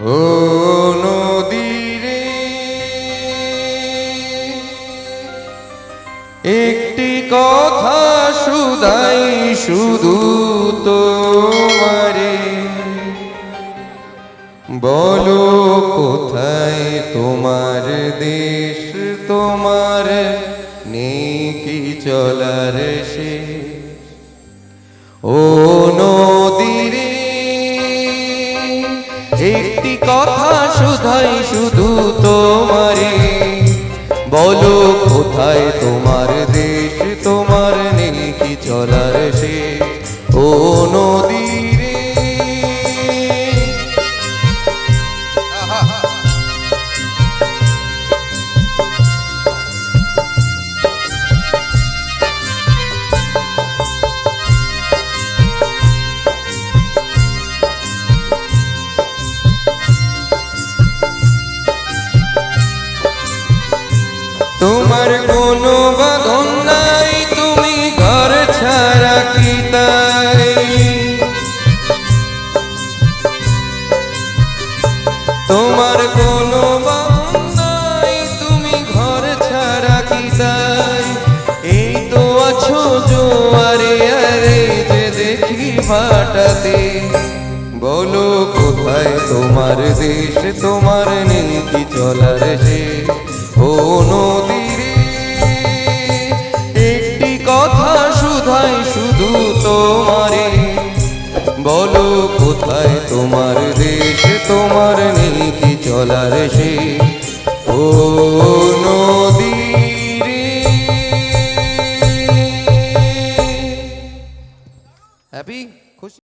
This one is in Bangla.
ও নদীরে একটি কথা শুধাই শুধু তোমারে, বলো কোথায় তোমার দেশ, তোমার নেই কি চলার শেষ। ও নদীরে একটি কথা শুধাই শুধু তোমারে, বলো কোথায় তোমার দেশ, তোমার নেই কি চলার শেষ। ও নদীরে তোমার কোনো বাঁধন নাই, তুমি ঘর ছাড়া কি তাই। তোমার কোনো বাঁধন নাই, তুমি ঘর ছাড়া কি তাই। এই তো আছো জোয়ারে আরে যে দেখি ভাটাতে, বলো কোথায় তোমার দেশ, তোমার নেই কি চলার শেষ। ও নদীরে একটি কথা শুধাই শুধু তোমারে, বলো কোথায় তোমার দেশ, তোমার নেই কি চলার শেষ। ও নদীরে হ্যাপি খুশি।